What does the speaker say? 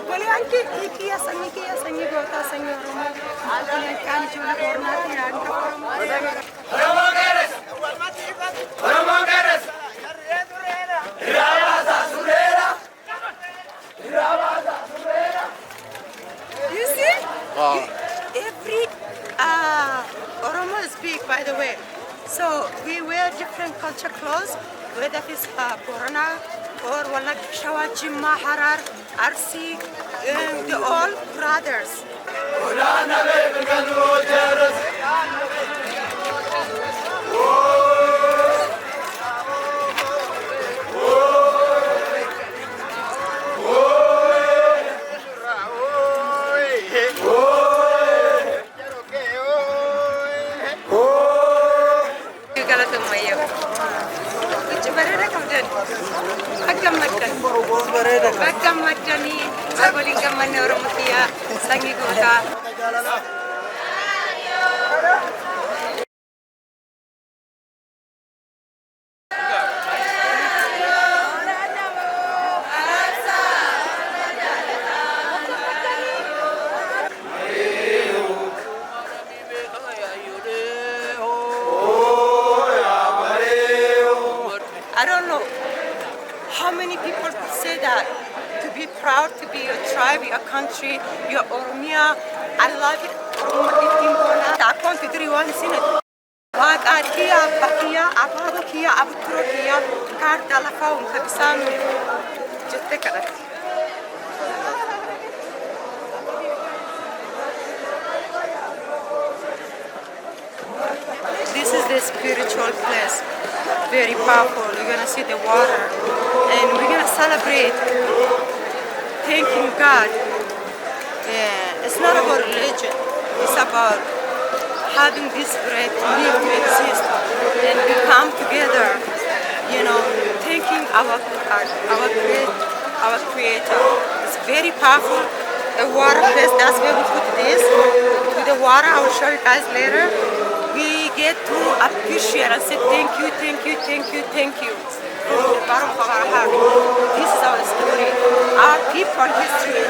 Boleh anche kia sangi gota sangi rumah. Boleh kan cuma kornat ya You see? Every Oromo is big, by the way. So we wear different culture clothes, whether it's Borana or Walak Shawajima Harar, Arsi, they're all brothers. I don't know how many people say that, to be proud to be your tribe, your country, your Oromia. I love it. I want to do one thing. Kia, Bakia, Abakia, Abuturokia, Cardala Faun, Kabisano, Jetekara. This is the spiritual place, very powerful. You're gonna see the water, and we're gonna celebrate, thanking God. It's not about religion, it's about having this breath, live to exist, and we come together, thanking our God, our Creator. It's very powerful. The water place, that's where we put this. With the water, I will show you guys later. We get to appreciate and say thank you, thank you, thank you, thank you from the bottom of our heart. This is our story, our people history.